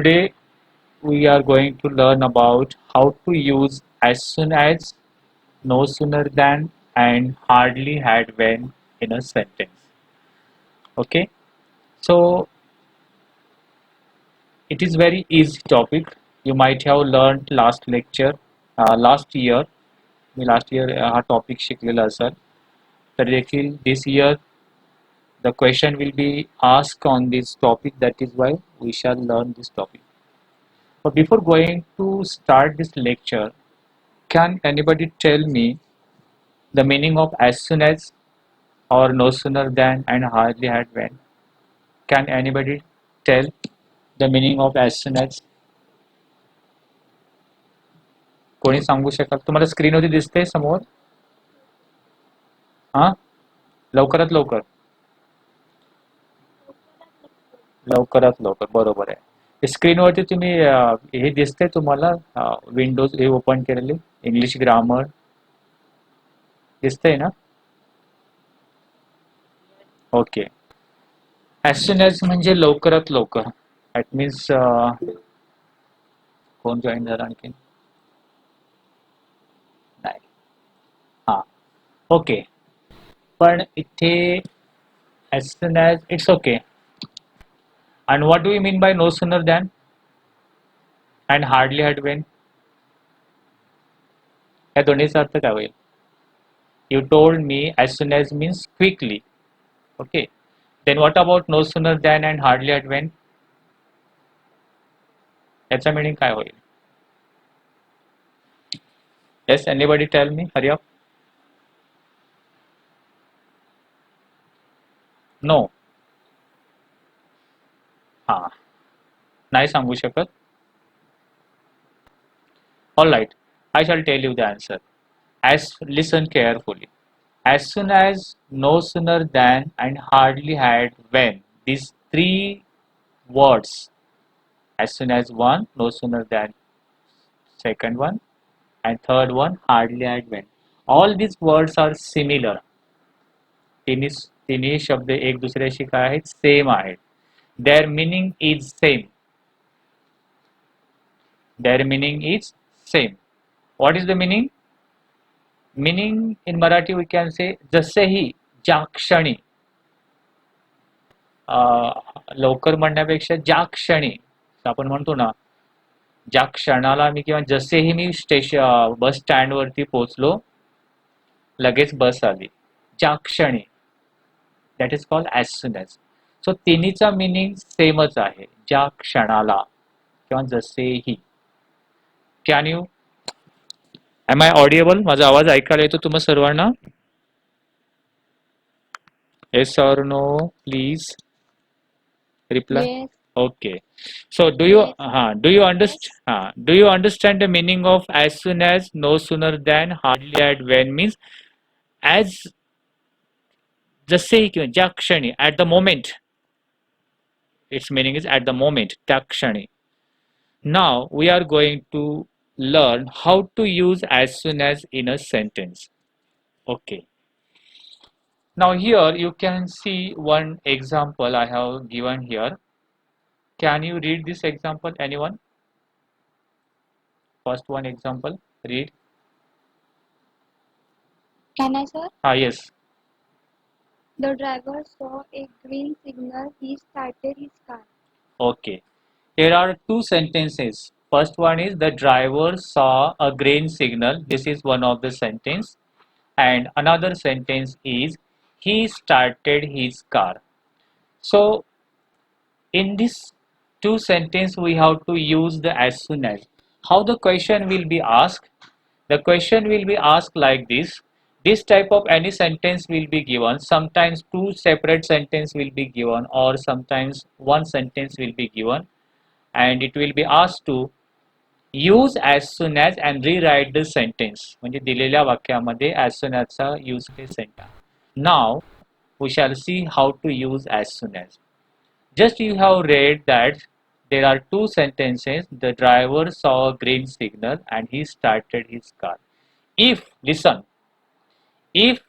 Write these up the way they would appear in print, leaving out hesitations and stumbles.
today we are going to learn about how to use as soon as, no sooner than, and hardly had when in a sentence. Okay, so it is very easy topic. You might have learned last lecture, last year. Me last year हा topic शिकलेला असाल तर देखील this year the question will be asked on this topic. That is why we shall learn this topic. But before going to start this lecture, can anybody tell me the meaning of as soon as, or no sooner than, and hardly had when? Can anybody tell the meaning of as soon as? कोणी सांगू शकाल? तुम्हाला स्क्रीनवरती दिसते समोर? हा, लवकरात लवकर. लवकरात लवकर, बरोबर आहे. स्क्रीनवरती तुम्ही हे दिसते तुम्हाला विंडोज हे ओपन केलेले इंग्लिश ग्रामर दिसतंय ना? ओके. ॲज सून ॲज म्हणजे लवकरात लवकर. दॅट मीन्स कोण जॉईन झालं आणखी? नाही. हां, ओके. पण इथे as soon as its okay. And what do you mean by no sooner than and hardly had when? या दोन्हीचा अर्थ काय होईल? You told me as soon as means quickly. Okay. Then what about no sooner than and hardly had when? याचा meaning काय होईल? Yes, anybody tell me? Hurry up. No. हां, नाही सांगू शकत. All right, I shall tell you the answer. Listen carefully. As soon as, no sooner than, and hardly had when. These three words. As soon as one, no sooner than second one, and third one, hardly had when. All these words are similar. तिन्ही शब्द एक दुसऱ्याशी काय आहेत? Same आहेत. Their meaning is same. Their meaning is same. What is the meaning? Meaning in Marathi we can say जसेही, ज्या क्षणी. लवकर म्हणण्यापेक्षा ज्या क्षणी आपण म्हणतो ना, ज्या क्षणाला मी किंवा जसेही मी बस स्टँडवरती पोहोचलो, लगेच बस आली. ज्या क्षणी. That is called as soon as. So तिन्हीचा मिनिंग सेमच आहे. ज्या क्षणाला किंवा जसेही. Can you am I audible? माझा आवाज ऐकायला येतो तुम्हा सर्वांना? Yes or no please reply. Yes. Okay, so do you understand the meaning of as soon as, no sooner than, hardly had when means as जसे किंवा ज्या क्षणी, at the moment. Its meaning is at the moment, त्या क्षणी. Now we are going to learn how to use as soon as in a sentence. Okay, now here you can see one example I have given here. Can you read this example, anyone? First one example, read. Can I, sir? Yes. The driver saw a green signal. He started his car. Okay. Here are two sentences. First one is the driver saw a green signal. This is one of the sentence. And another sentence is he started his car. So in this two sentence we have to use the as soon as. How the question will be asked? The question will be asked like this. This type of any sentence will be given. Sometimes two separate sentence will be given, or sometimes one sentence will be given, and it will be asked to use as soon as and rewrite the sentence. म्हणजे दिलेल्या वाक्यामध्ये as soon as चा use case sentence. Now we shall see how to use as soon as. Just you have read that there are two sentences. The driver saw a green signal and he started his car. If, listen, if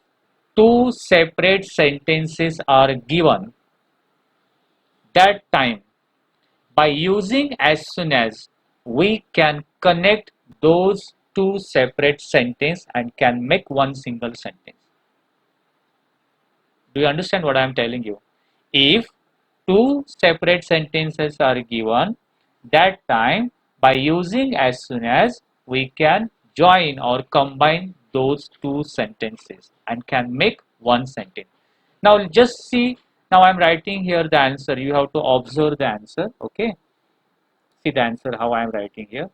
two separate sentences are given, that time by using as soon as, we can connect those two separate sentences and can make one single sentence. Do you understand what I am telling you? If two separate sentences are given, that time by using as soon as, we can join or combine those two sentences and can make one sentence. Now just see, now I am writing here the answer. You have to observe the answer. Okay, see the answer how I am writing here.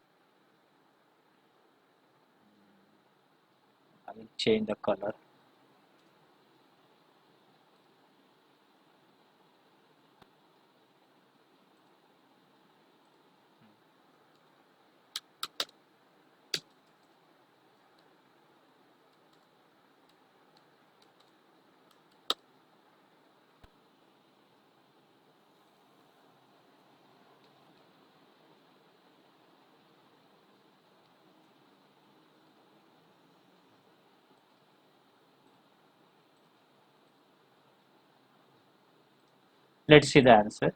I will change the color. Let's see the answer.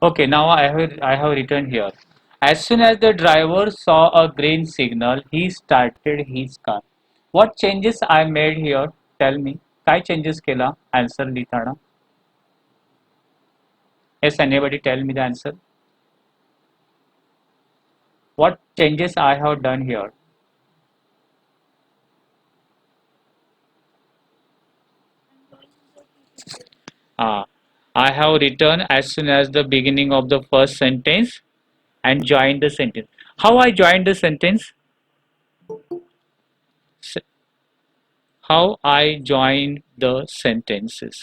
Okay, now I have written here. As soon as the driver saw a green signal, he started his car. What changes I made here? Tell me. काय changes केला answer लिहिताना? Yes, anybody tell me the answer. What changes I have done here? Ah, I have written as soon as the beginning of the first sentence and joined the sentence. How I joined the sentence? S- How I joined the sentences.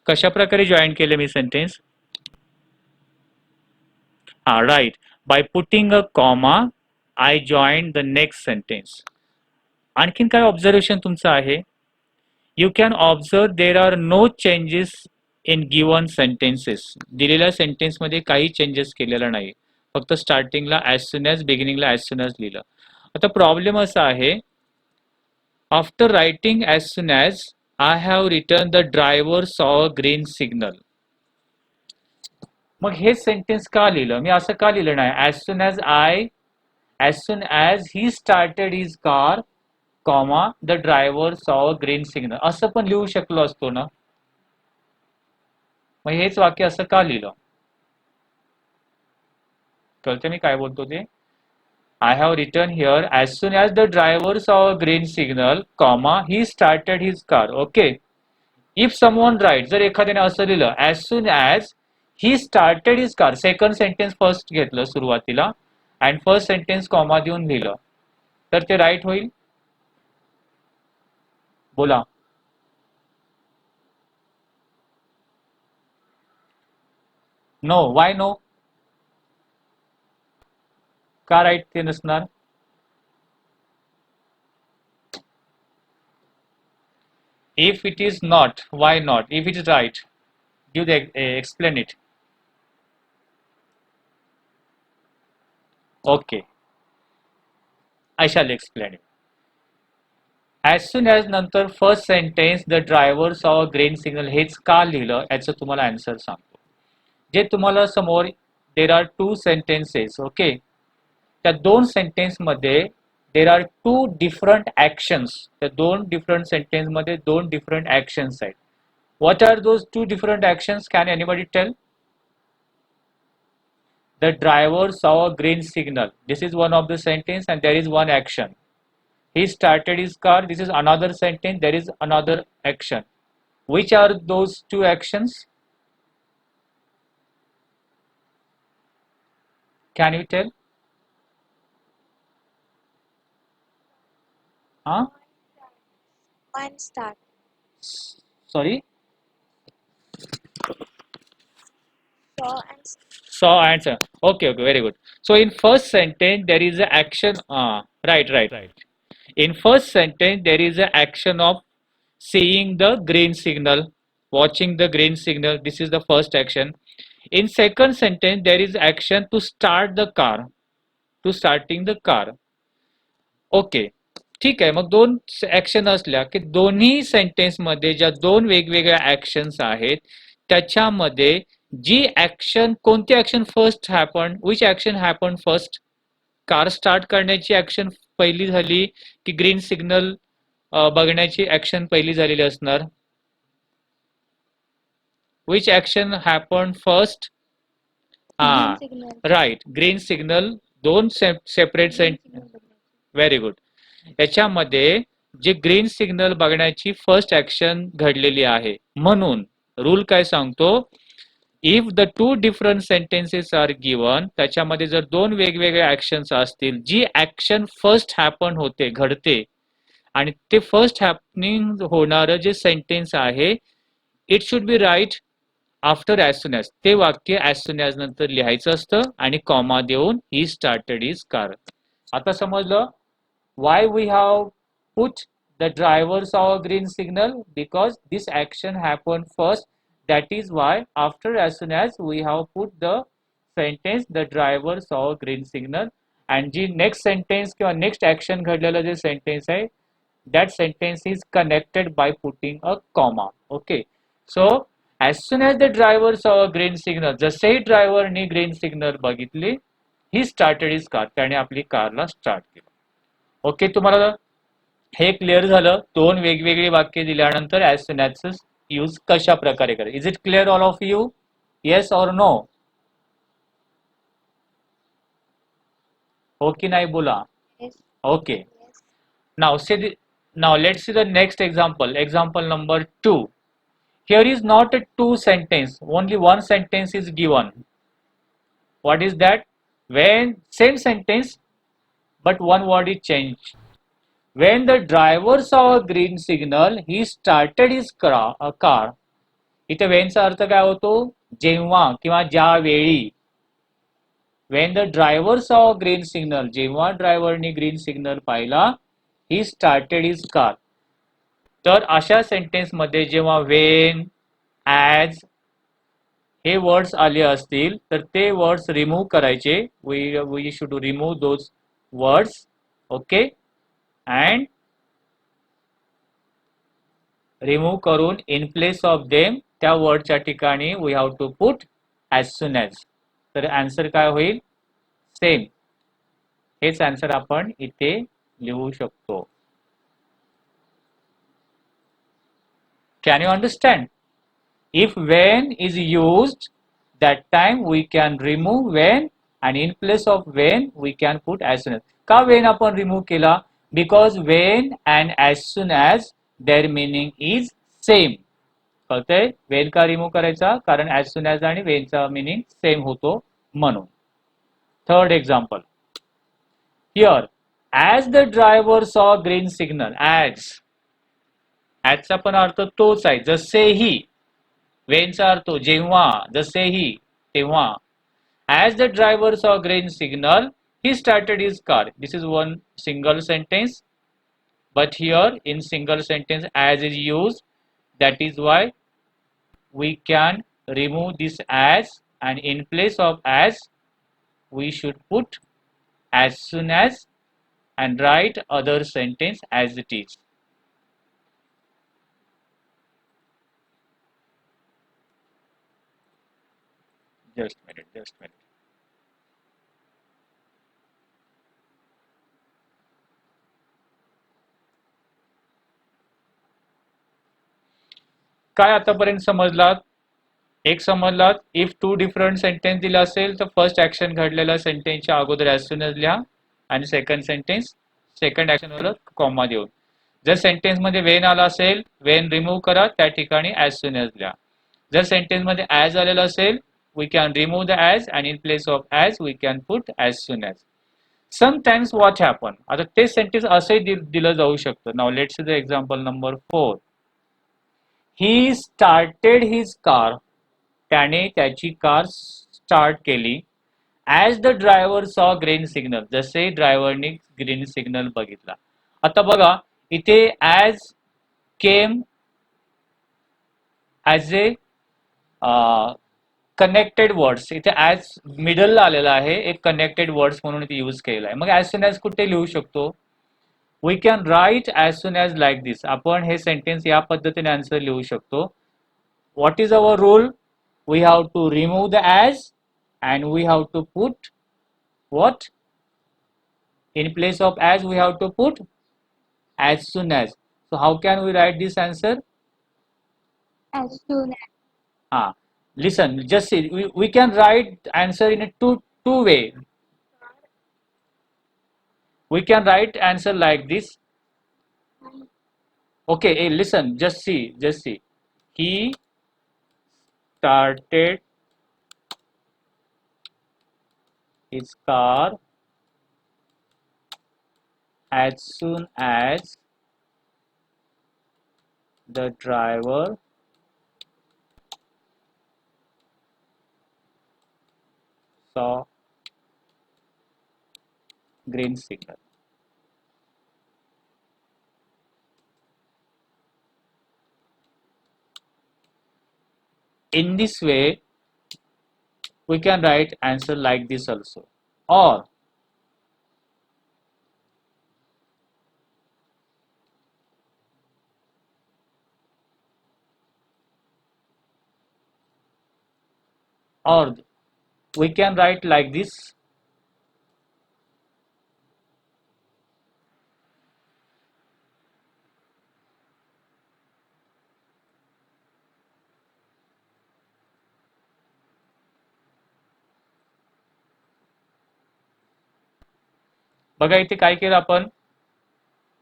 कशा प्रकारे join केले मी sentence? Right. By putting a comma, I joined the next sentence. आणखीन काय observation तुमचं आहे? You can observe there are no changes in given sentences. दिलेल्या sentence मध्ये काही चेंजेस केलेला नाही. फक्त स्टार्टिंगला as soon as, बिगिनिंगला as soon as लिहिलं. आता प्रॉब्लेम असा आहे, after writing as soon as, I have written the driver saw a green signal. मग हे सेंटेन्स का लिहिलं? मी असं का लिहिलं नाही? as soon as he started his car, comma, the driver saw a green signal. असं पण लिहू शकलो असतो ना. मग हेच वाक्य असं का लिहिलं? कळते मी काय बोलतो ते? I have written here as soon as the driver saw a green signal, comma, he started his car. Okay. If someone writes, जर एखाद्याने असं लिहिलं as soon as he started his car, second sentence first घेतलं सुरुवातीला and first sentence comma देऊन लिहिलं, तर ते राईट होईल? बोला. नो. Why no? का राईट ते नसणार? If it is not, why not? If it is right, give the explain it. Okay, I shall explain it. As soon as नंतर first sentence the driver saw a green signal हेच का लिहिलं याचं तुम्हाला answer सांगतो. जे तुम्हाला समोर there are two sentences. Okay, त्या दोन सेंटेन्स मध्ये there are two different actions. त्या दोन डिफरंट सेंटेन्स मध्ये दोन डिफरंट ऍक्शन्स आहेत. What are those two different actions? Can anybody tell? The driver saw a green signal. This is one of the sentence and there is one action. He started his car. This is another sentence. There is another action. Which are those two actions? Can you tell? Huh? One start. Sorry? Saw and saw. Okay, very good. So in first sentence there is a action. Right. In first sentence there is a action of seeing the green signal, watching the green signal. This is the first action. In second sentence there is action to start the car, to starting the car. Okay, ठीक आहे. मग दोन action असल्या की दोन्ही sentence मध्ये ज्या दोन वेगवेगळ्या ऍक्शन्स आहेत त्याच्यामध्ये जी ऍक्शन, कोणती action first happen, which action happen first? Car start करण्याची ऍक्शन पहिली झाली की ग्रीन सिग्नल बघण्याची ऍक्शन पहिली झालेली असणार? Which action happen first? green signal. Right, green signal. दोन सेपरेट व्हेरी गुड. याच्यामध्ये जे ग्रीन सिग्नल बघण्याची फर्स्ट ऍक्शन घडलेली आहे. म्हणून रूल काय सांगतो, if the two different sentences are given, त्याच्यामध्ये जर दोन वेगवेगळ्या ऍक्शन्स असतील, जी ऍक्शन फर्स्ट हॅपन होते, घडते, आणि ते फर्स्ट हॅपनिंग होणारं जे सेंटेन्स आहे it should be right after as soon as. ते वाक्य ॲज सुन ॲज नंतर लिहायचं असतं आणि कॉमा देऊन ही स्टार्टेड इज कार. आता समजलं why we have put the driver saw a green signal? Because this action happened first. That is why after as soon as we have put the sentence the driver saw a green signal, and ji next sentence किंवा next action घडलेलं जे sentence आहे that sentence is connected by putting a comma. Okay, so as soon as the driver saw a green signal, जसेही ड्रायव्हरने green signal बघितली, he started his car, त्याने आपली कारला start केलं. Okay, तुम्हाला हे क्लिअर झालं? दोन वेगवेगळी वाक्य दिल्यानंतर ॲज सुन ॲज यूज कशा प्रकारे करायचं. Is it clear all of you? Yes or no? हो की नाही बोला. Okay, now now let's see the next example. Example number 2. Here is not a two sentence, only one sentence is given. What is that? When same sentence but one word is changed. When the driver saw a green signal, he started his car. इथे वेनचा अर्थ काय होतो? जेव्हा किंवा ज्यावेळी. When the driver saw a green signal, जेव्हा ड्रायव्हरने green signal पाहिला, he started his car. तर अशा सेंटेन्स मध्ये जेव्हा when, as हे वर्ड्स आले असतील तर ते वर्ड्स रिमूव्ह करायचे. We should remove those words. Okay, and remove करून इन प्लेस ऑफ देम त्या वर्डच्या ठिकाणी we have to put as soon as. तर आन्सर काय होईल? सेम. हेच आन्सर आपण इथे लिहू शकतो. Can you understand? If when is used, that time we can remove when, and in place of when we can put as soon as. का when आपण रिमूव्ह केला? Because when and as soon as their meaning is same. कळतंय? when का remove करायचा? कारण as soon as आणि when चा meaning same होतो म्हणून. Third example. Here, as the driver saw green signal, as चा पण अर्थ तोच आहे, जसेही. when चा अर्थ जेव्हा, जसेही, तेव्हा. As the driver saw green signal, he started his car. This is one single sentence, but here in single sentence as is used. That is why we can remove this as, and in place of as we should put as soon as and write other sentence as it is. Just a minute. काय आतापर्यंत समजलात? एक समजलात, if two different sentence दिला असेल तर first action घडलेल्या सेंटेन्सच्या अगोदर as soon as लिहा, आणि सेकंड सेंटेन्स सेकंड ऍक्शनवर कॉमा देऊन. जर सेंटेन्स मध्ये वेन आला असेल, वेन रिमूव्ह करा, त्या ठिकाणी ॲज सुन ॲज लिहा. जर सेंटेन्स मध्ये ॲज आलेला असेल, we can remove the as, and in place of as we can put as soon as. Sometimes what happen? आता ते सेंटेन्स असे दिलं जाऊ शकतं. Now let's see the example number 4. He started his car. त्याने त्याची कार स्टार्ट केली. As the driver saw green signal, जसे ड्रायव्हरने ग्रीन सिग्नल बघितला. आता बघा इथे ॲज केम ॲज ए कनेक्टेड वर्ड्स, इथे ॲज मिडलला आलेला आहे, एक कनेक्टेड वर्ड्स म्हणून इथे यूज केलेला आहे. मग ॲज सून ॲज कुठे लिहू शकतो? We can write as soon as like this. आपण हे सेंटेन्स या पद्धतीने आन्सर लिहू शकतो. What is our rule? We have to remove the as and we have to put what? In place of as we have to put as soon as. So how can we write this answer? As soon as. Listen, just see, we can write answer in a two way. We can write answer like this. Okay, hey, listen, just see. He started his car as soon as the driver saw green signal. In this way, we can write answer like this also. Or we can write like this. बघा इथे काय केलं आपण,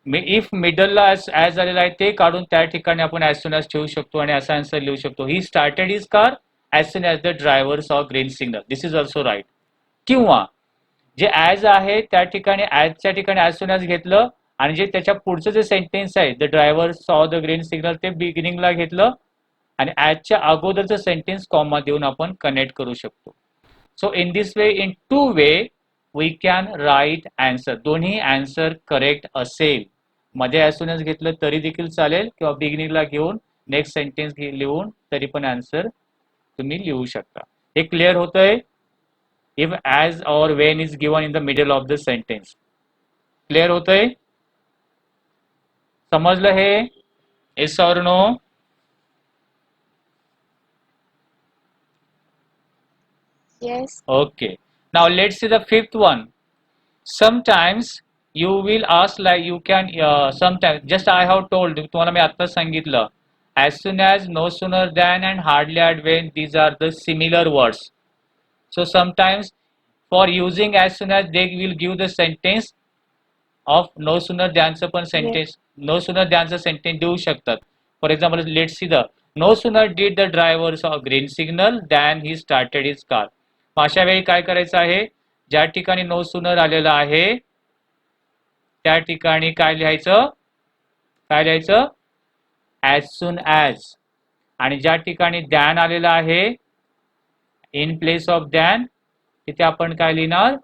if मिडलला as आलेला आहे ते काढून त्या ठिकाणी आपण ॲज सून ॲज ठेवू शकतो आणि असा आन्सर लिहू शकतो. He started his car as soon as the driver saw green signal. This is also right. किंवा जे ॲज आहे त्या ठिकाणी ॲजच्या ठिकाणी ॲज सून ॲज घेतलं आणि जे त्याच्या पुढचं जे सेंटेन्स आहे the driver saw the green signal ते बिगिनिंगला घेतलं आणि ॲजच्या अगोदरचं सेंटेन्स कॉमा देऊन आपण कनेक्ट करू शकतो. So in this way, in two way we can write answer. दोन्ही आन्सर करेक्ट असेल, मध्ये ॲज सून ॲज घेतलं तरी देखील चालेल किंवा बिगिनिंगला घेऊन नेक्स्ट सेंटेन्स लिहून तरी पण आन्सर तुम्ही लिहू शकता. हे क्लिअर होतंय? इफ ॲज और when is given in the middle of the sentence. Clear होतंय? समजलं हे? येस और no? Yes. Okay. Now let's see the fifth one. Sometimes you will ask like you can sometimes just I have told तुम्हाला मी आता सांगितलं as soon as, no sooner than and hardly at when, these are the similar words. So sometimes for using as soon as they will give the sentence of no sooner thanचं पण sentence no sooner thanचं sentence देऊ शकतात. For example, let's see the no sooner did the driver saw green signal than he started his car. अशा वेळी काय करायचं आहे, ज्या ठिकाणी नो सूनर आलेला आहे त्या ठिकाणी काय लिहायचं ॲज सून ॲज. आणि ज्या ठिकाणी दॅन आलेला आहे इन प्लेस ऑफ दॅन तिथे आपण काय लिहिणार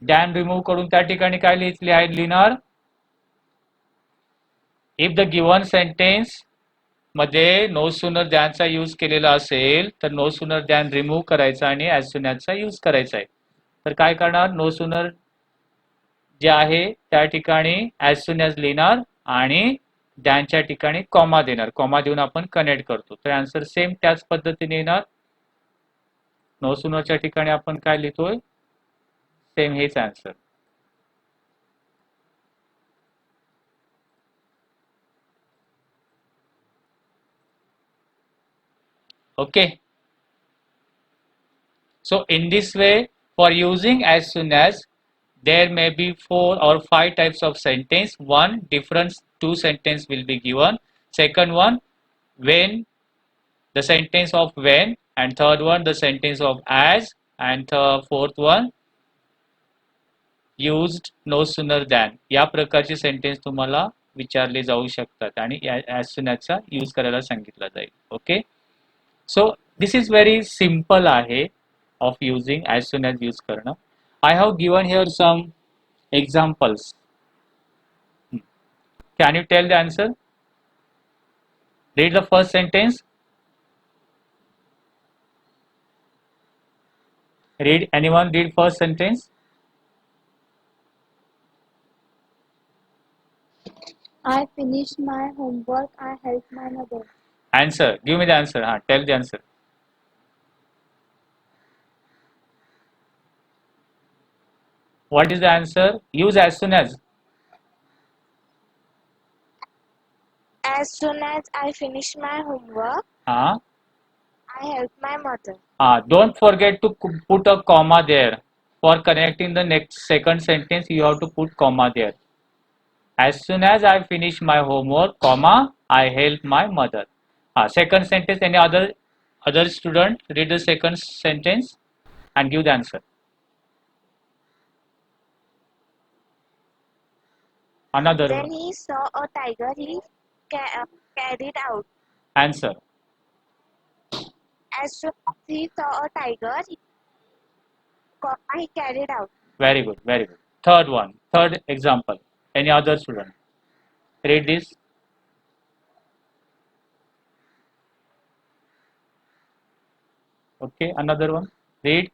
दॅन रिमूव्ह करून त्या ठिकाणी काय लिहिणार इफ द गिवन सेंटेन्स मध्ये नो सूनर दॅनचा यूज केलेला असेल तर नो सूनर दॅन रिमूव्ह करायचा आणि ॲज सून ॲजचा यूज करायचा आहे. तर काय करणार, नो सूनर जे आहे त्या ठिकाणी ॲज सून ॲज लिहिणार आणि दॅनच्या ठिकाणी कॉमा देणार. कॉमा देऊन आपण कनेक्ट करतो. तर आन्सर सेम त्याच पद्धतीने येणार. नो सूनरच्या ठिकाणी आपण काय लिहितोय सेम हेच answer. Okay. So in this way, for using as soon as, there may be 4 or 5 types of sentence. One, different two sentence will be given. Second one, when, the sentence of when, and third one, the sentence of as, and fourth one, used no sooner than. या प्रकारची sentence तुम्हाला विचारले जाऊ शकतात आणि as soon ॲजचा use करायला सांगितला जाईल. Okay, so this is very simple आहे of using as soon as use करणं. I have given here some examples. Can you tell the answer? Read the first sentence. Read, anyone read first sentence? I finished my homework. I helped my mother. Answer. Give me the answer. Tell the answer. What is the answer? Use as soon as. As soon as I finish my homework, Uh, I help my mother. don't forget to put a comma there. For connecting the next second sentence, you have to put comma there. As soon as I finish my homework, comma, I help my mother. Second sentence, any other student read the second sentence and give the answer. Another Then one. he saw a tiger. He carried out. Answer. As soon as he saw a tiger, he carried out. Very good, very good. Third one, third example. Any other student? Read this. Okay, another one. Read.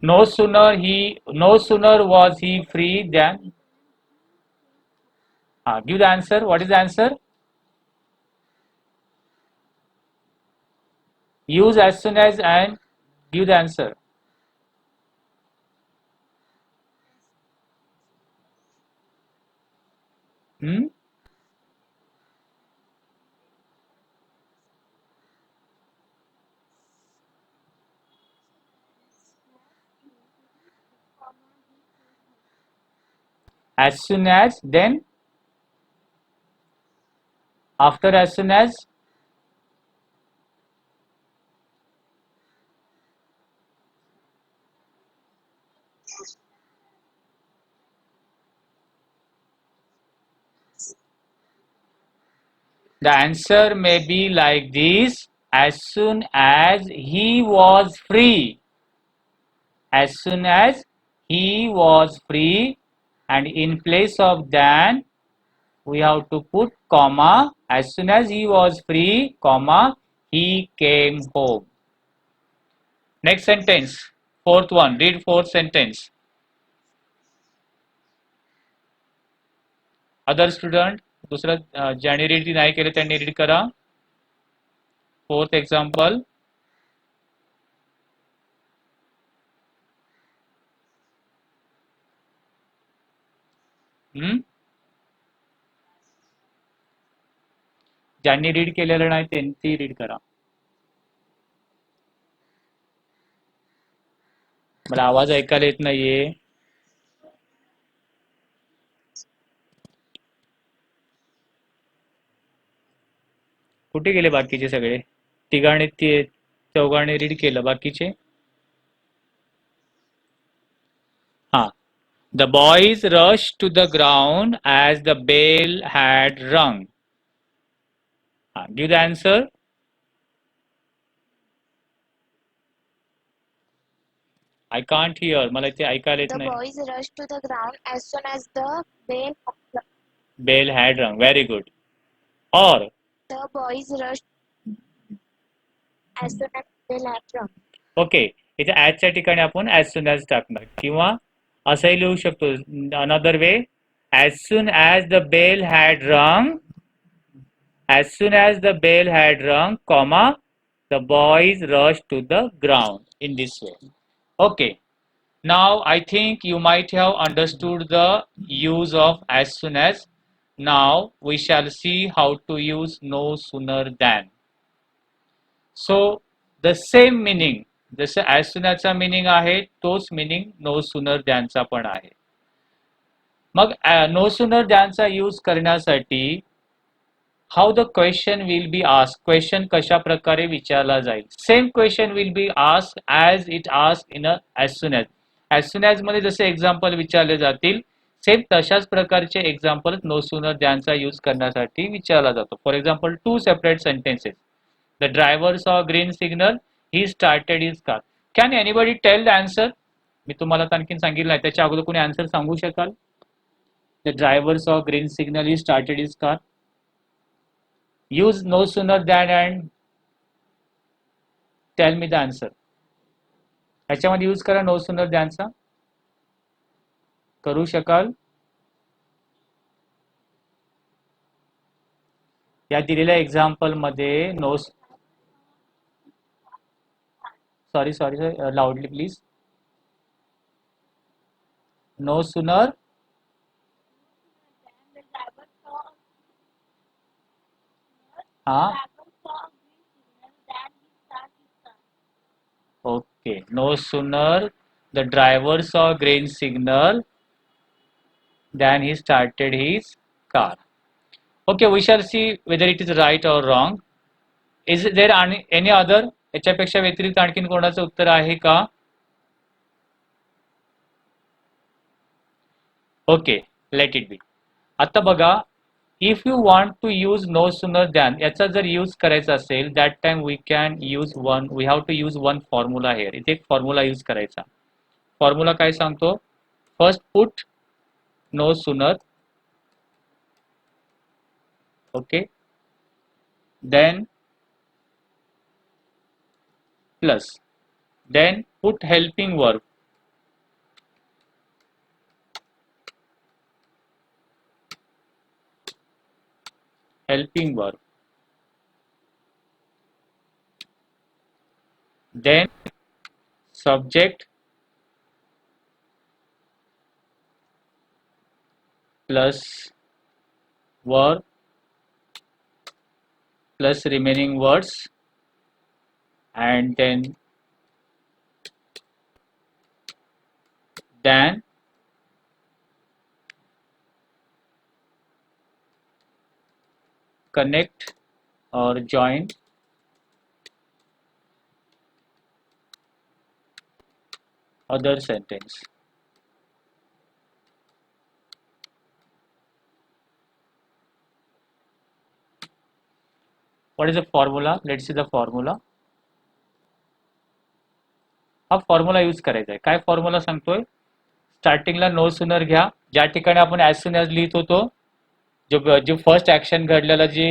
No sooner was he free than. Give the answer. What is the answer? Use as soon as and give the answer. Hmm? As soon as, then after as soon as. The answer may be like this: as soon as he was free. As soon as he was free, and in place of than we have to put comma. As soon as he was free, comma, he came home. Next sentence, fourth one. Read fourth sentence. Other student, दुसरं ज्यांनी read नाही केलं त्यांनी read करा. Fourth example. ज्यांनी read केलेलं नाही त्यांनी रीड करा. मला आवाज ऐकायला येत नाहीये. कुठे गेले बाकीचे सगळे? तिघांनी चौघांनी रीड केलं, बाकीचे? The boys rushed to the ground as the bell had rung. Give the answer. I can't hear. मला ते ऐकायला येत The नाही. boys rushed to the ground as soon as the Bell had rung. Very good. Or the boys rushed as soon as the bell had rung. Okay, इथे ॲजच्या ठिकाणी आपण as soon as टाकणार किंवा असंही लिहू शकतो. Another way, as soon as the bell had rung, as soon as the bell had rung, comma, the boys rushed to the ground, in this way. Okay, now I think you might have understood the use of as soon as. Now we shall see how to use no sooner than. So the same meaning, जसं as soon as चा meaning आहे तोच meaning no sooner than चा पण आहे. मग no sooner than चा use करण्यासाठी how the question will be asked, question कशा प्रकारे विचारला जाईल. Same question will be asked as it asked in a as soon as. As soon as मध्ये जसे एक्झाम्पल विचारले जातील सेम तशाच प्रकारचे एक्झाम्पल नो सूनर दॅनचा यूज करण्यासाठी विचारला जातो. For example 2 separate sentences. The driver saw green signal, he started his car. Can anybody tell the answer? मी तुम्हाला आणखीन सांगितलं नाही, त्याच्या अगोदर कोणी आन्सर सांगू शकाल? The driver saw green signal, he started his car. Use no sooner than and tell me the answer. ह्याच्यामध्ये यूज करा नो सूनर दॅनचा. करू शकाल? या दिलेल्या एक्झाम्पल मध्ये no sorry sir loudly please. No sooner हा okay, no sooner the driver saw green signal than he started his car. Okay, we shall see whether it is right or wrong. Is there any other? याच्यापेक्षा व्यतिरिक्त आणखीन कोणाचं उत्तर आहे का? Okay, let it be. आता बघा, if you want to use no sooner than, याचा जर यूज करायचा असेल that time we can use we have to use one formula here. इथे एक फॉर्म्युला यूज करायचा. फॉर्म्युला काय सांगतो? First put no sooner, okay, then plus, then put helping verb, helping verb, then subject plus verb plus remaining words, and then connect or join other sentence. What is the formula? Let's see the formula. हा formula use करायचा आहे. काय formula सांगतोय? स्टार्टिंगला no sooner घ्या. ज्या ठिकाणी आपण ॲज सून ॲज लिहित होतो, जो फर्स्ट ॲक्शन घडलेला जे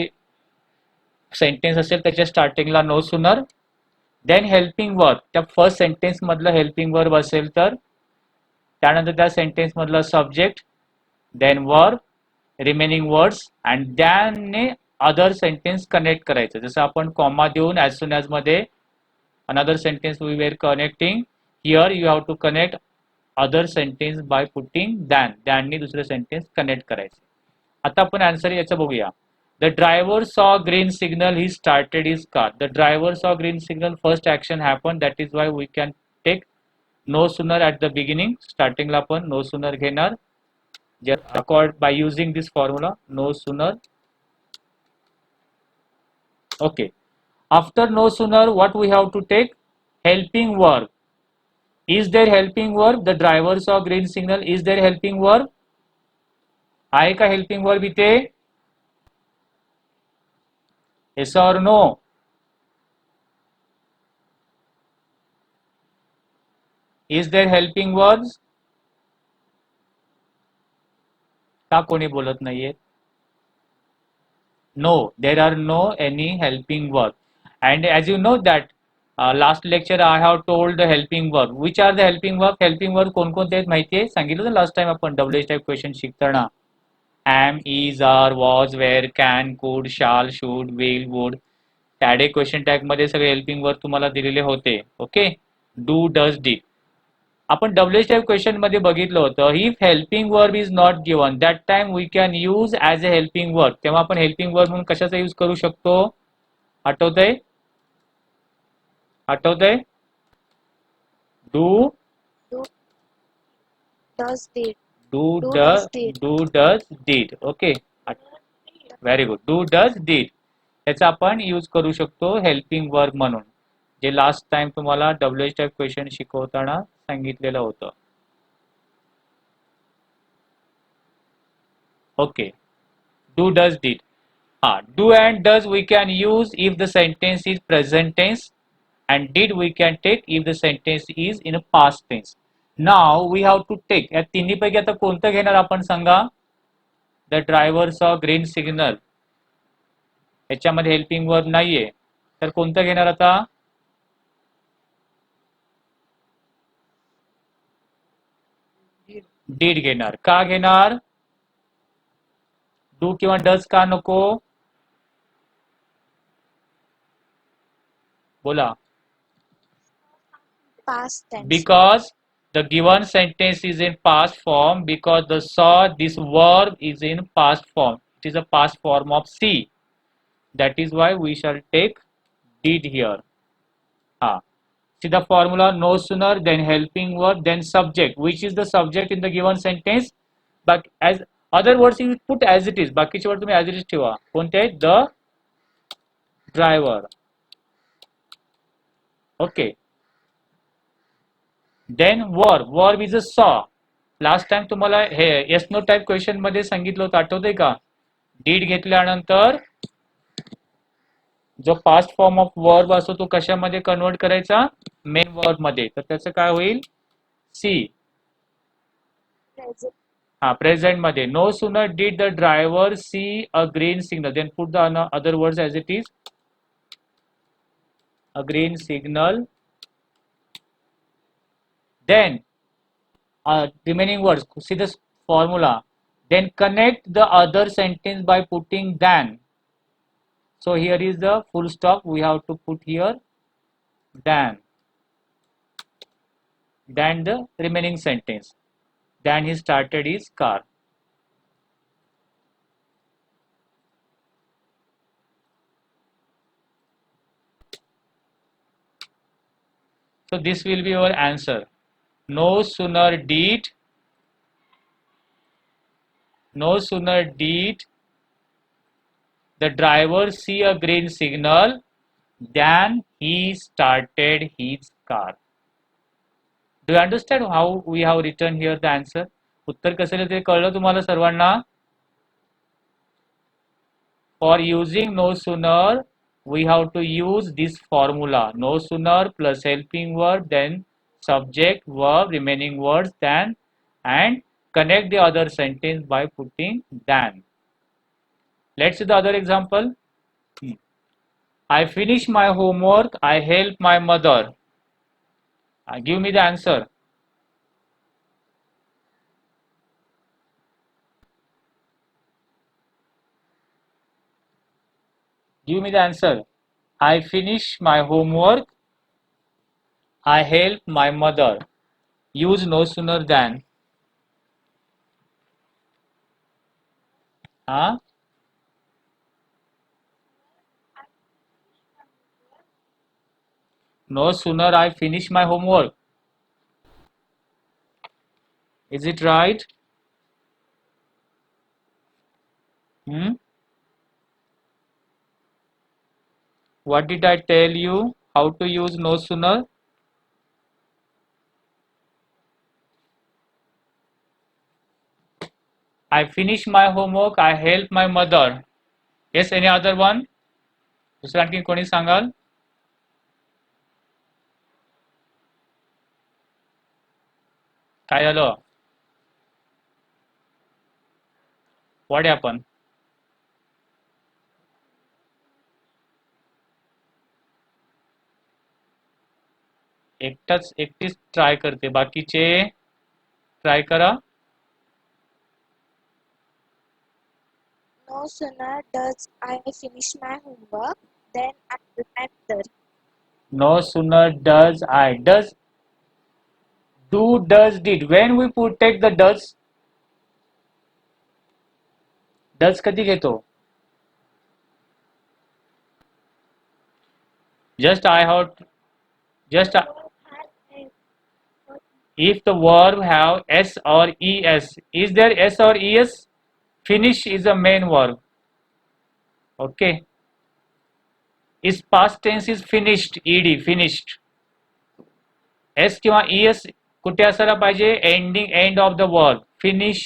सेंटेन्स असेल त्याच्या स्टार्टिंगला no sooner, then helping verb, त्या फर्स्ट सेंटेन्स मधलं हेल्पिंग वर्ब असेल तर त्यानंतर त्या सेंटेन्स मधलं subject, then verb, remaining words, and त्याने अदर सेंटेन्स कनेक्ट करायचं. जसं आपण कॉमा देऊन ॲज सून ॲज मध्ये another sentence we were connecting, here you have to connect other sentence by putting than नी दुसरं सेंटेन्स कनेक्ट करायचं. आता आपण आन्सर याचं बघूया. The driver saw green signal, he started his car. The driver saw green signal, first action happen, that is why we can take no sooner at the beginning. स्टार्टिंगला आपण no sooner घेणार accord by using this formula no sooner. Okay, after no sooner what we have to take? Helping verb. Is there helping verb? The driver saw green signal. Is there helping verb? आहे का helping verb इथे? Yes or no? Is there helping verbs? का कोणी बोलत नाहीये? No, there are no any helping verb. And as you know that last lecture I have told the helping verb. Which are the helping verb? Helping verb कोणकोणते आहेत माहिती आहे? सांगितलं ना लास्ट टाइम आपण WH टाइप क्वेश्चन शिकताना. am, is, are, was, were, can, could, shall, should, will, would. टॅडे question tag मध्ये सगळे हेल्पिंग वर्ब तुम्हाला दिलेले होते. Okay, do, does, did. आपण WH टाइप क्वेश्चन मध्ये बघितलं होतं, if helping verb is not given that time we can use as a helping verb. तेव्हा आपण हेल्पिंग वर्ब म्हणून कशाचा यूज करू शकतो? आठवतंय? आठवतंय? Do, does, did. Do, does, did. Okay, very good. Do, does, did याचा आपण यूज करू शकतो हेल्पिंग वर्ब म्हणून, जे लास्ट टाइम तुम्हाला WH टाइप क्वेश्चन शिकवताना सांगितलेलं होतं. Okay. Do, does, did. Do and does we can use if the sentence is present tense, and did we can take if the sentence is in a past tense. Now we have to take या तिन्ही पैकी आता कोणतं घेणार आपण सांगा. The driver saw green signal, याच्यामध्ये helping verb नाहीये, तर कोणतं घेणार आता. डीड घेणार. का घेणार. डू किंवा डज का नको. बोला. Past tense. Because the given sentence is in past form, because the saw, this verb is in past form. It is a past form of see. That is why we shall take did here. See the formula, no sooner then helping verb then subject. Which is the subject in the given sentence? But as other words you put as it is. बाकीचे word तुम्ही as it is ठेवा. कोणते आहेत? The driver. Okay. Then verb is a saw. Last time तुम्हाला हे yes no type question मध्ये सांगितलं होतं, आठवतंय का. डीड घेतल्यानंतर जो पास्ट फॉर्म ऑफ वर्ब असतो तो कशामध्ये कन्वर्ट करायचा. मेन वर्ब मध्ये. तर त्याचं काय होईल. सी. प्रेझेंट मध्ये. No sooner did the driver see a green signal, then put the other words as it is. A green signal. Then remaining words, see this formula, then connect the other sentence by putting than. So here is the full stop, we have to put here than the remaining sentence. Then he started his car. So this will be our answer. No sooner did the driver see a green signal than he started his car. Do you understand how we have written here the answer? उत्तर कसं लिहिलं ते कळलं तुम्हाला सर्वांना. For using no sooner we have to use this formula. No sooner plus helping verb then subject verb remaining words than, and connect the other sentence by putting than. Let's see the other example. I finish my homework, I help my mother. Give me the answer. Give me the answer. I finish my homework, I help my mother. Use no sooner than. No sooner I finish my homework. Is it right? What did I tell you? How to use no sooner? I finish my homework, I help my mother. Yes, any other one? दुसरं आणखी कोणी सांगाल? काय झालं? What happened? एकटीच try करते, बाकीचे try करा. No sooner does I finish my homework, then I help my mother. No sooner does I. Does, do, does, did. When we put take the does कधी घेतो? Just if the verb have s or es. Is there s or es? Finish is a main verb. Okay. Is past tense is finished, ed, finished. S किंवा es कुठे असायला पाहिजे? Ending, end of the verb. Finish.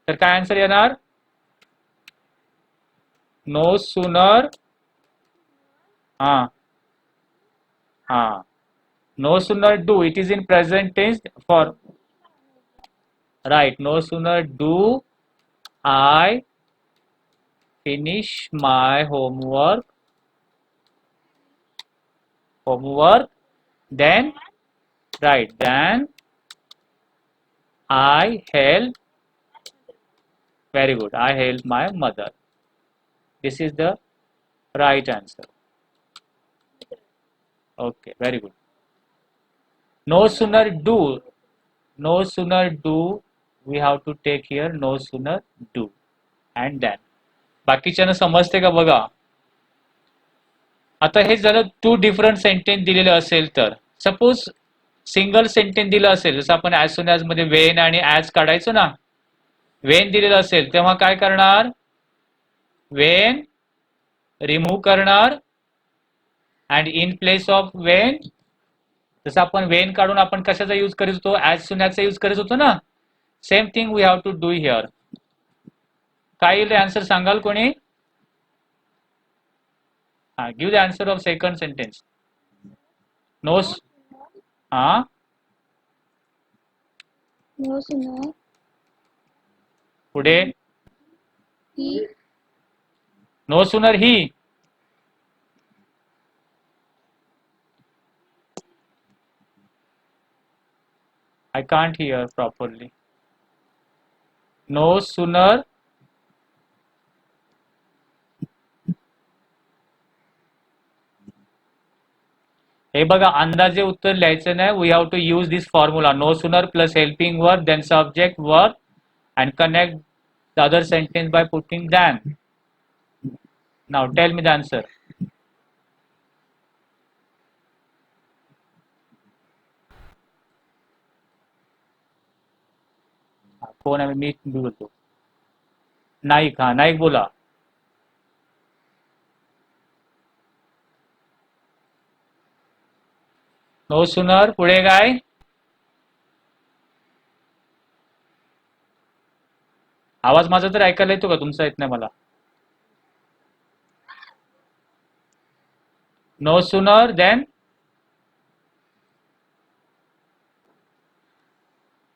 तर काय answer येणार? No sooner हा no sooner do, it is in present tense for right. No sooner do I finish my homework then right then I help, very good, I help my mother. This is the right answer. Okay, very good. No sooner do, no sooner do, we have to take here no sooner do and then. बाकीच्यांना समजते का बघा? आता हे झालं to different sentence दिलेले असेल तर, suppose single sentence दिलं असेल, जसं आपण ॲज सून ॲज मध्ये वेन आणि ॲज काढायचो ना, वेन दिलेलं असेल तेव्हा काय करणार? वेन रिमूव्ह करणार and in place of when, जसं आपण वेन काढून आपण कशाचा यूज करीत होतो? ॲज सून ॲजचा यूज करीत होतो ना. Same thing we have to do here. काय येईल आन्सर सांगाल कोणी? Give the answer of second sentence. No No sooner पुढे he no sooner he. I can't hear properly. No sooner हे बघा अंदाजे उत्तर लिहायचं नाही. We have to use this formula. No sooner plus helping verb then subject verb and connect the other sentence by putting than. Now tell me the answer. कोण आहे? मी बोलतो. नाईक. नाईक बोला. नो सूनर पुढे काय? आवाज माझा तर ऐकायला येतो का? तुमचा येत नाही मला. नो सूनर देन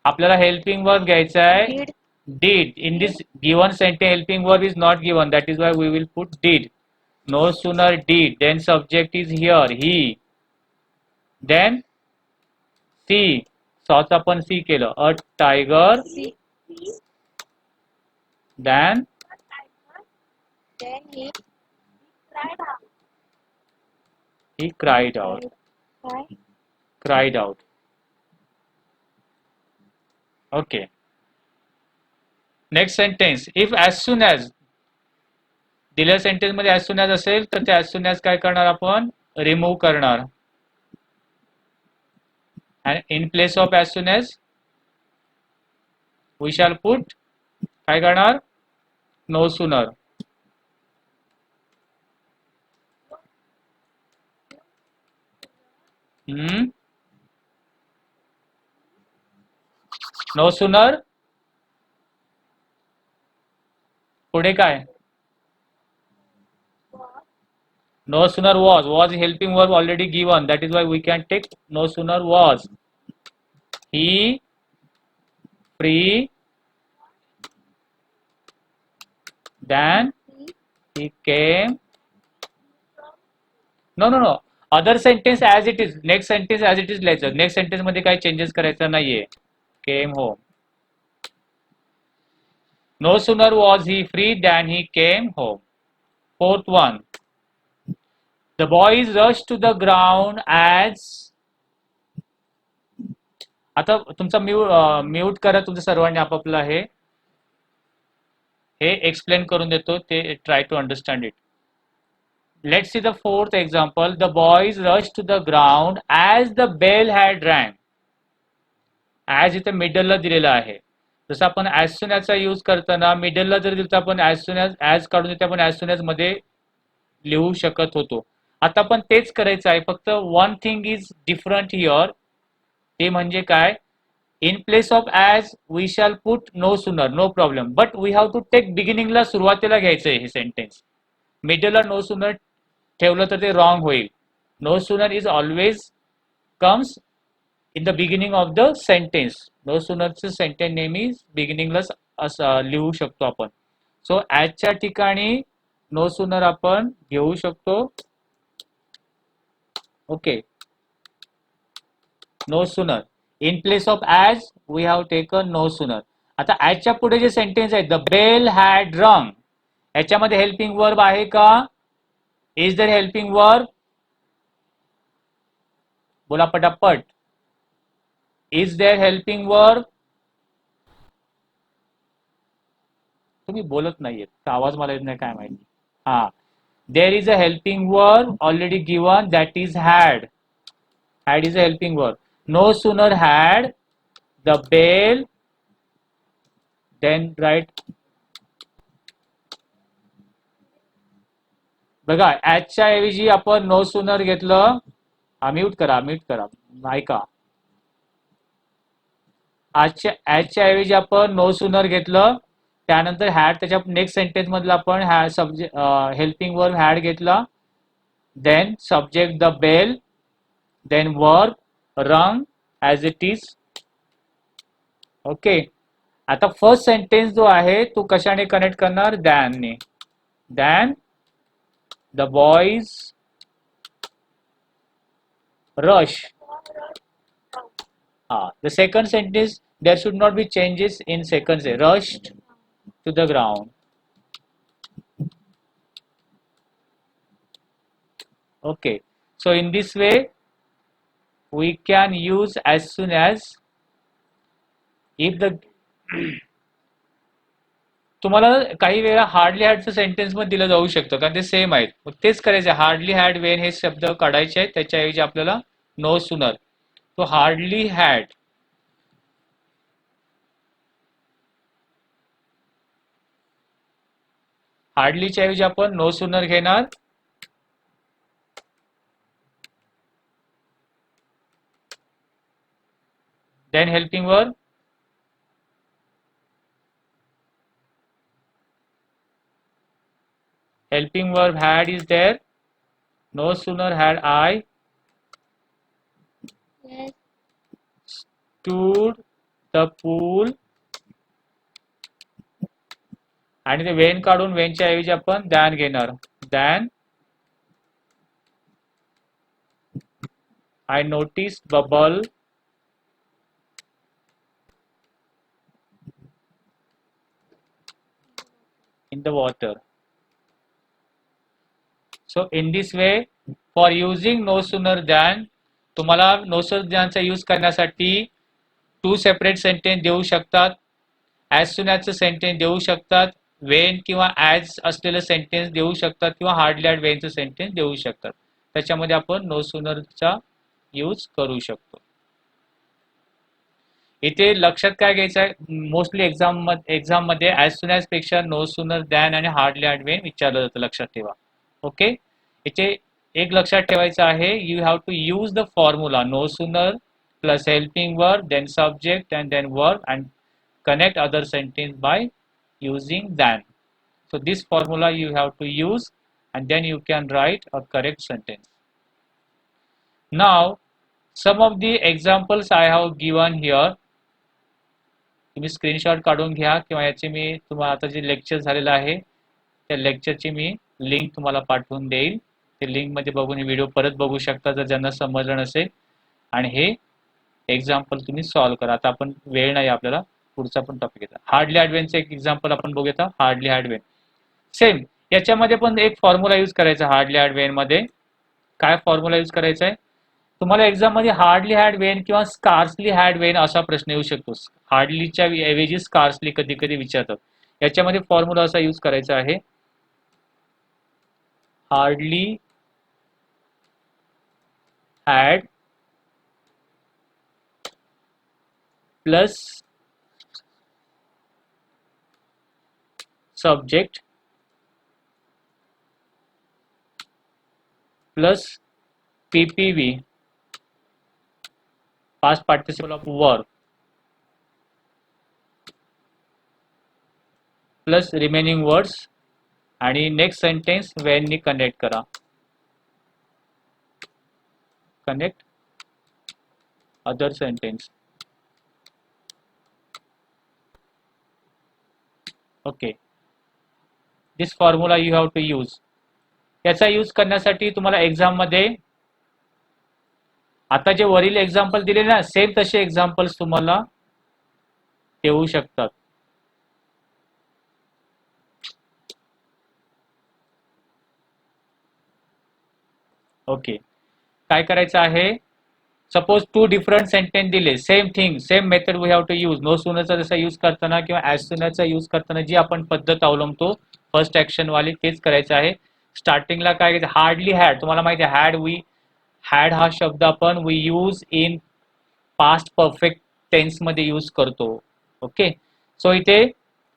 आपल्याला हेल्पिंग वर्ब घ्यायचा आहे. Did. In this given sentence helping verb is not given, that is why we will put did. No sooner did, then subject is here he, then see, सॉच आपण see केलं. A tiger then he cried out. Cried out. Okay. Next sentence. If as soon as दिलेल्या sentence मध्ये as soon as असेल तर ते as soon as काय करणार? आपण रिमूव्ह करणार. And in place of as soon as we shall put काय करणार? No sooner. नो सूनर पुढे काय? No sooner was. Was helping verb already given, that is why we can take no sooner was. He free then he came. No. Other sentence as it is. Next sentence as it is लिहायचं. Next sentence मध्ये काही changes करायचं नाहीये. Came home. No sooner was he free than he came home. Fourth one. The boys rushed to the ground as. आता तुमचा mute करा तुमचं सर्वांनी आपापला हे एक्सप्लेन करून देतो. ते try to understand it. Let's see the fourth example. The boys rushed to the ground as the bell had rang. As इथे मिडलला दिलेलं आहे. जसं आपण ॲज सून ॲजचा यूज करताना मिडलला जर दिलं तर आपण ॲज सून ॲज काढून तिथे आपण ॲज सून ॲज मध्ये लिहू शकत होतो. आता पण तेच करायचं आहे. फक्त one thing is different here. ते म्हणजे काय? In place of as we shall put no sooner, no problem, but we have to take beginningला सुरुवातीला घ्यायचं हे सेंटेन्स. मिडलला no sooner ठेवलं तर ते wrong होईल. No sooner is always comes in the beginning of the sentence. No soonerचं sentence नेहमी बिगिनिंगलाच असं लिहू शकतो आपण. सो ॲजच्या ठिकाणी नो सूनर आपण घेऊ शकतो. Okay, no sooner. In place of as we have taken no sooner. आता ॲजच्या पुढे जे सेंटेन्स आहे, द बेल हॅड रंग, याच्यामध्ये हेल्पिंग वर्ब आहे का? Is there helping verb? बोला पटापट. Is there helping verb? तुम्ही बोलत नाहीयेत, आवाज मला येत नाही काय माहिती. हा, there is a helping verb already given, that is had. Had is a helping verb. No sooner had the bell, then right. बघा, ॲजच्या ऐवजी आपण नो सूनर घेतलं. म्यूट करा, म्यूट करा, ऐका. ॲजच्या ऐवजी आपण नो सूनर घेतलं, त्यानंतर हॅड त्याच्या नेक्स्ट सेंटेन्स मधला आपण हेल्पिंग वर्ब हॅड घेतला, then subject the bell, then verb rung as it is. Okay, आता फर्स्ट सेंटेन्स जो आहे तो कशाने कनेक्ट करणार? दॅनने. Than the boys rush. The second sentence, there should not be changes in second say. Rushed to the ground. Okay, so in this way we can use as soon as. If the तुम्हाला काही वेळा hardly हॅडचं sentence मध्ये दिलं जाऊ शकतं कारण ते same आहेत. मग तेच करायचं, हार्डली हॅड वेन हे शब्द काढायचे आहेत, त्याच्याऐवजी आपल्याला नो सूनर. तो हार्डली हॅड, हार्डलीच्या ऐवजी आपण नो सूनर घेणार. Then helping verb, helping verb had is there. No sooner had I Yes. stood the pool. आणि ते वेन काढून वेनच्या ऐवजी आपण दॅन घेणार. Than I noticed bubble in the water. So in this way, for using no sooner than, तुम्हाला no sooner than चा use करण्यासाठी to separate sentence देऊ शकतात, ॲज सून ॲजचं सेंटेन्स देऊ शकतात, वेन किंवा ॲज असलेलं सेंटेन्स देऊ शकतात, किंवा हार्डली हॅड वेनचं सेंटेन्स देऊ शकतात. त्याच्यामध्ये आपण नो सूनरचा यूज करू शकतो. इथे लक्षात काय घ्यायचं आहे, मोस्टली एक्झाम मध्ये ॲज सून ॲज पेक्षा नो सूनर दॅन आणि हार्डली हॅड वेन विचारलं जातं, लक्षात ठेवा. ओके, इथे एक लक्षात ठेवायचं आहे, you have to use the formula no sooner plus helping verb, then subject and then verb, and connect other sentence by using than. So this formula you have to use and then you can write a correct sentence. Now some of the examples I have given here. तुम्ही screenshot काढून घ्या किंवा याचे मी तुम्हाला आता जे lecture झालेलं आहे त्या लेक्चरची मी लिंक तुम्हाला पाठवून देईल. ते लिंक मध्ये बघून हे व्हिडिओ परत बघू शकता जर ज्यांना समजलं नसेल, आणि हे एक्झाम्पल तुम्ही सॉल्व्ह करा. आता आपण वेळ नाही आपल्याला, पुढचा पण टॉपिक येतात. हार्डली हॅड वेनचं एक एक्झाम्पल आपण बघूया. हार्डली हॅड वेन सेम, याच्यामध्ये पण एक फॉर्म्युला यूज करायचा. हार्डली हॅड वेन मध्ये काय फॉर्म्युला यूज करायचा आहे तुम्हाला एक्झाम मध्ये? हार्डली हॅड वेन किंवा स्कार्सली हॅड वेन असा प्रश्न येऊ शकतो. हार्डलीच्या ऐवजी स्कार्सली कधी कधी विचारतात. याच्यामध्ये फॉर्म्युला असा यूज करायचा आहे, hardly had plus subject plus PPV, past participle of verb. Plus remaining words आणि नेक्स्ट सेंटेन्स वेन नी कनेक्ट करा. Connect other sentence. Okay, this formula you have to use. याचा यूज करण्यासाठी तुम्हाला एक्झाम मध्ये आता जे वरील एक्झाम्पल दिले ना सेम तसे एक्झाम्पल्स तुम्हाला येऊ शकतात. ओके, काय करायचं आहे, सपोज 2 डिफरंट सेंटेन्स दिले, same thing same method we have to use. No सूनरचा जसा यूज करताना किंवा ॲज सूनरचा यूज करताना जी आपण पद्धत अवलंबतो फर्स्ट ॲक्शन वाली तेच करायचं आहे. स्टार्टिंगला काय हार्डली हॅड, तुम्हाला माहिती आहे हॅड हा शब्द आपण we use in past perfect tense मध्ये यूज करतो. ओके, सो इथे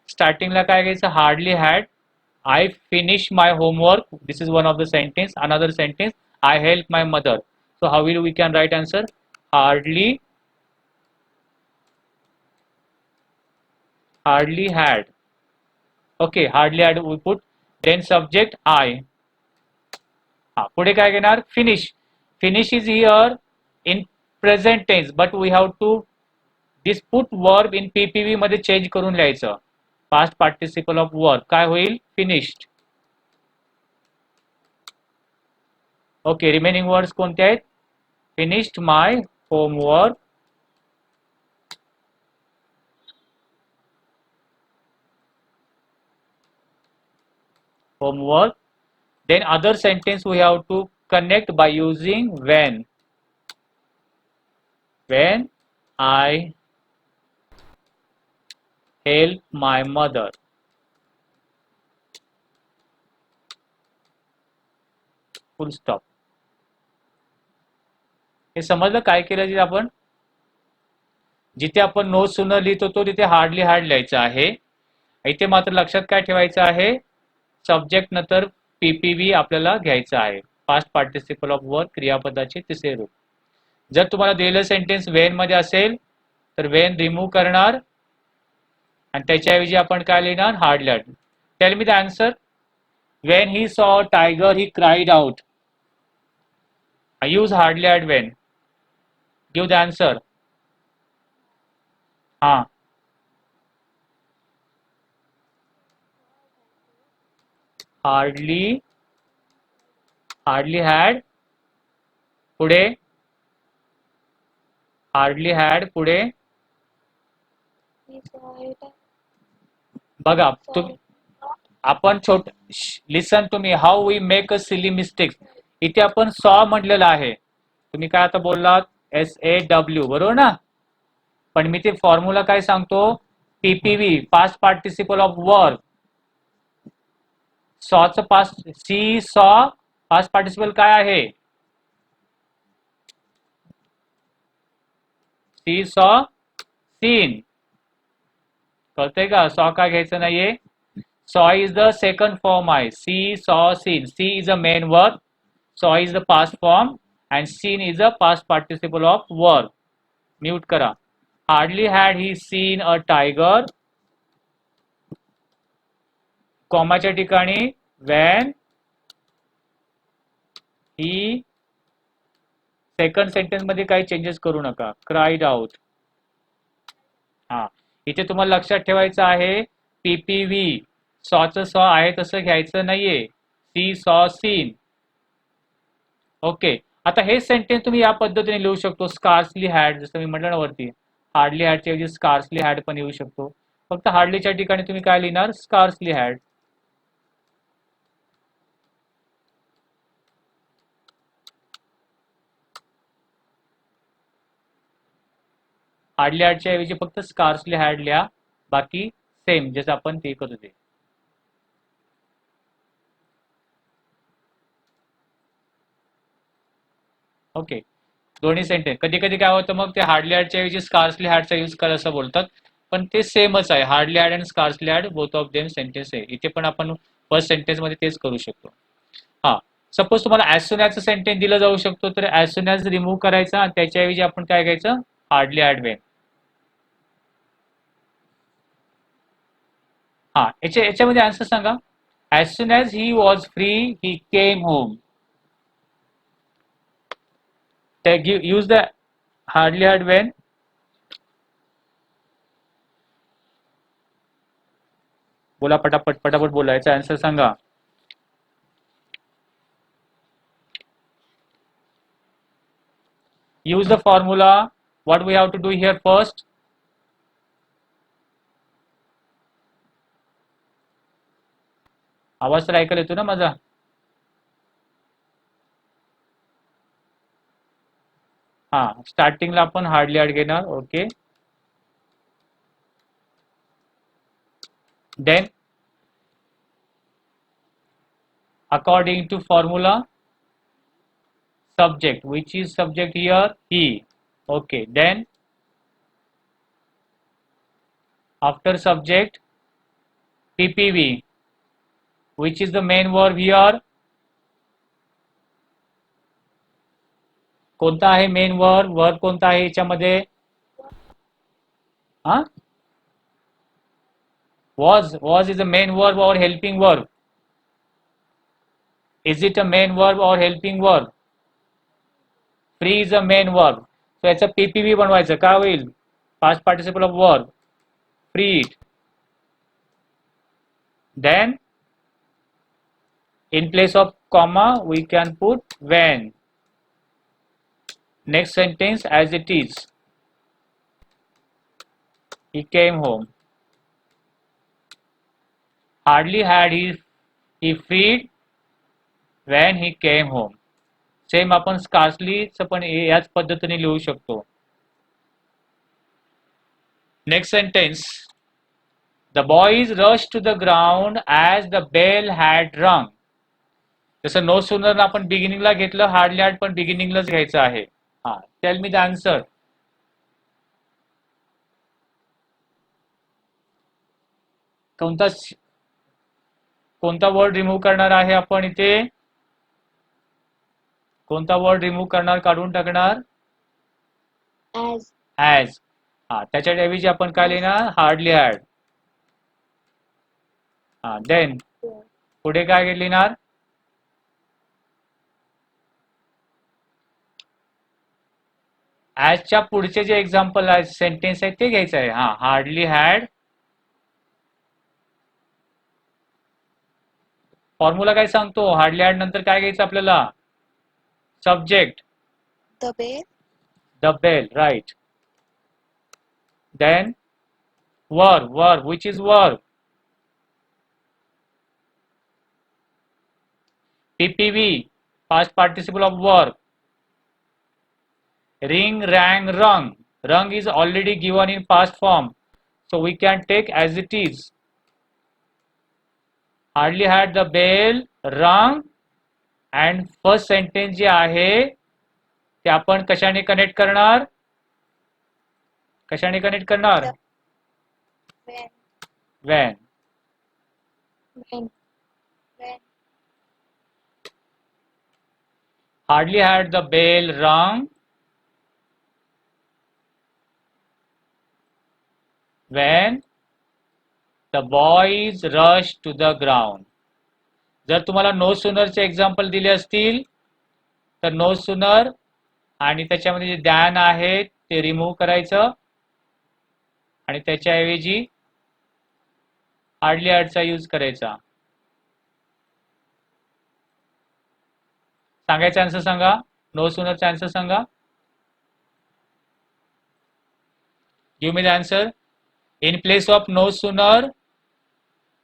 स्टार्टिंगला काय घ्यायचं, hardly had I finish my homework. This is one of the sentence. Another sentence I help my mother. So how will we can write answer? Hardly had. Okay, hardly had we put. Then subject I. पुढे काय घेणार, finish. Finish is here in present tense, but we have to this put verb in PPV मध्ये change करून लिहायचं. Past participle of work काय होईल, finished. Okay, remaining words कोणते आहेत, finished my homework. Then other sentence we have to connect by using when. When I help my mother. Full stop. हे समजलं काय केलं जिथे आपण, जिथे आपण नो सूनर लिहितो तो तिथे हार्डली हॅड लिहायचं आहे. इथे मात्र लक्षात काय ठेवायचं आहे, सब्जेक्ट नंतर पीपीव्ही आपल्याला घ्यायचं आहे. पास्ट पार्टिसिपल ऑफ वर्क क्रियापदाचे तिसरे रूप. जर तुम्हाला दिलेलं सेंटेन्स वेन मध्ये असेल तर वेन रिमूव्ह करणार आणि त्याच्याऐवजी आपण काय लिहिणार, hardly had. Tell me the answer. When he saw tiger he cried out. I use hardly had when. Give the answer. हाँ, hardly had पुढे, hardly had पुढे. He saw it. बघा तुम्ही, आपण छोट listen to me how we make a silly mistakes. इथे आपण saw म्हटलेलं आहे, तुम्ही काय आता बोललात SAW बरोबर ना, पण मी ते फॉर्म्युला काय सांगतो, PPV past participle of verb. Saw च past, see saw past participle काय आहे, सी सॉ सीन. कळतंय का, सॉ का घ्यायचं नाहीये. Saw is the second form आहे, see saw seen. See is a main verb, saw is the past form and seen is a past participle of verb. Mute करा. Hardly had he seen a tiger. कॉमाच्या ठिकाणी when he, second sentence मध्ये काही changes करू नका, cried out. हा, इथे तुम्हाला लक्षात ठेवायचं आहे पीपीव्ही सॉचं सॉ आहे तसं घ्यायचं नाहीये, सी सॉ सीन. ओके, आता हे सेंटेन्स तुम्ही या पद्धतीने लिहू शकतो, स्कार्सली हॅड. जसं मी म्हटलं ना वरती, हार्डली हॅडच्या ऐवजी स्कार्सली हॅड पण येऊ शकतो. फक्त हार्डलीच्या ठिकाणी तुम्ही काय लिहिणार, स्कार्सली हॅड. हार्डली हॅडच्या ऐवजी फक्त स्कार्सली हॅड लिहा, बाकी सेम जसं आपण ते करू दे. ओके, दोन्ही सेंटेन्स. कधी कधी काय होतं मग ते हार्डली हॅडच्या ऐवजी स्कार्सली हॅडचा यूज करा असं बोलतात, पण ते सेमच आहे. हार्डली हॅड आणि scarcely had both of them sentence आहे. इथे पण आपण फर्स्ट सेंटेन्स मध्ये तेच करू शकतो. हा, सपोज तुम्हाला ॲज सून ॲज सेंटेन्स दिलं जाऊ शकतो, तर ॲज सून ॲज रिमूव्ह करायचा आणि त्याच्याऐवजी आपण काय घ्यायचं, हार्डली हॅड वेन. हा याच्यामध्ये answer Sanga. As soon as he was free he came home. Use the hardly had when. बोला पटापट पटापट बोला, याचा answer Sanga. Use the formula. What we have to do here first? आवाज तर ऐकायला येतो ना माझा? हा, स्टार्टिंगला आपण हार्डली हॅड घेणार. Okay, then according to formula, subject, which is subject here? He. Okay, then after subject, PPV, which is the main verb here? कोणता आहे मेन वर्ब? वर्ब कोणता आहे याच्यामध्ये? हा, was is a main verb or helping verb? Is it a main verb or helping verb? Free is a main verb. So याचा PPV बनवायचं. काय होईल? Past participle of verb. Freed. Then in place of comma we can put when. Next sentence as it is. He came home. Hardly had he freed when he came home. Same आपण स्कार्सलीच पण याच पद्धतीने लिहू शकतो. Next sentence. The boys rushed to the ground as the bell had rung. जसं no sooner आपण बिगिनिंगला घेतलं, hardly had पण बिगिनिंगलाच घ्यायचं आहे. हा, टेल मी द आन्सर. कोणता वर्ड रिमूव्ह करणार आहे आपण इथे? कोणता वर्ड रिमूव्ह करणार, काढून टाकणार? ॲज. हा, त्याच्याऐवजी आपण काय लिहिणार? Hardly had. हा, देन पुढे काय लिहिणार? ॲजच्या पुढचे जे एक्झाम्पल आहे, सेंटेन्स आहे ते घ्यायचं आहे. हा, हार्डली हॅड. फॉर्म्युला काय सांगतो? हार्डली हॅड नंतर काय घ्यायचं आपल्याला? Subject. The bell, right. Then verb, which is verb? PPV, past participle of verb. Ring, rang, rung. Rung is already given in past form, so we can take as it is. Hardly had the bell rung, and first sentence जे आहे ते आपण कशाने connect करणार? कशाने connect करणार? When. Hardly had the bell rung when the boys rushed to the ground. जर तुम्हाला no सूनरचे example दिले असतील तर नो सूनर आणि त्याच्यामध्ये जे दॅन आहे ते रिमूव्ह करायचं आणि त्याच्याऐवजी हार्डली हॅडचा यूज करायचा. सांगायचा आन्सर सांगा. नो सूनरचा आन्सर सांगा. Give me the answer. In place of no sooner,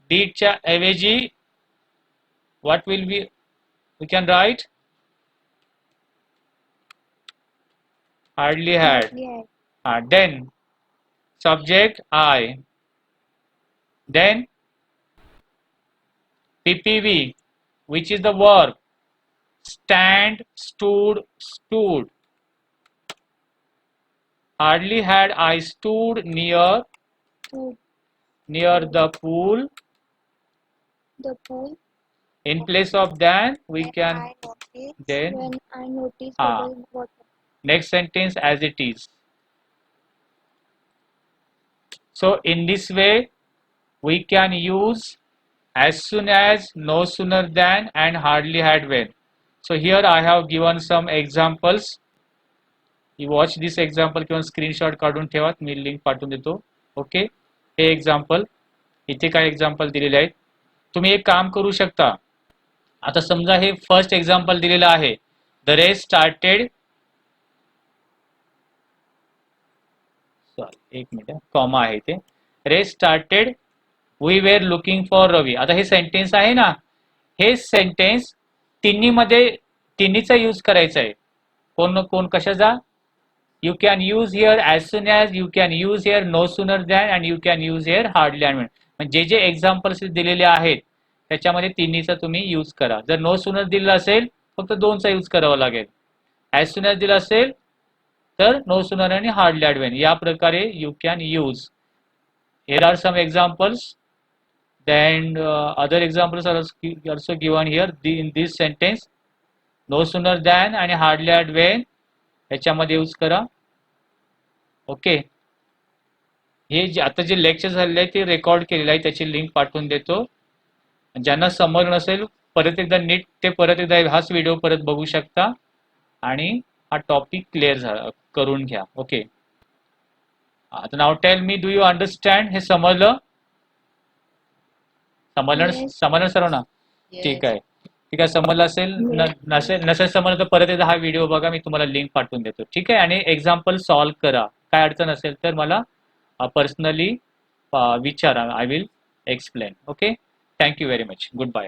डीडच्या ऐवजी what will we can write? Hardly had. Then subject I. Then PPV, which is the verb. Stand, stood, stood. Hardly had I stood near the pool. In place of then we can then When I noticed bubble water. next sentence as it is. So in this way we can use as soon as, no sooner than, and hardly had when. So here I have given some examples. You watch this example किंवा screenshot काढून ठेवा, मी link पाठवून देतो. Okay, हे example, इथे काय example दिलेले आहेत. तुम्ही एक काम करू शकता. आता समजा हे फर्स्ट एक्झाम्पल दिलेलं आहे. द रेस स्टार्टेड, सॉरी एक मिनिट, कॉमा आहे ते. Race started, we were looking for Ravi. आता हे सेंटेन्स आहे ना, हे सेंटेन्स तिन्हीचा यूज करायचा आहे. कोण कोण कशाचा? You can use here as soon as, you can use here no sooner than, and you can use here hardly and when. जे एक्झाम्पल्स दिलेले आहेत त्याच्यामध्ये तिन्हीचा तुम्ही यूज करा. जर नो सूनर दिलं असेल फक्त दोनचा यूज करावा लागेल. ॲज सून ॲज दिलं असेल तर नो सूनर आणि हार्डली अँड when या प्रकारे you can use. Here are some examples. Then other examples are also given here in this sentence. No sooner than आणि hardly at when याच्यामध्ये use करा. Okay, हे जे आता जे लेक्चर झालेले आहे ते रेकॉर्ड केलेलं आहे, त्याची लिंक पाठवून देतो. ज्यांना समजलं नसेल परत एकदा नीट ते परत एकदा हाच व्हिडिओ परत बघू शकता आणि हा टॉपिक क्लिअर करून घ्या. ओके, आता now tell me, do you understand? हे समजलं? समजलं सर्वांना? ठीक आहे, ठीक आहे. समजलं असेल, नसेल समजलं तर परत एकदा हा व्हिडिओ बघा, मी तुम्हाला लिंक पाठवून देतो. ठीक आहे, आणि एक्झाम्पल सॉल्व करा. काय अडचण असेल तर मला पर्सनली विचारा, I will explain. Okay, thank you very much. Good bye.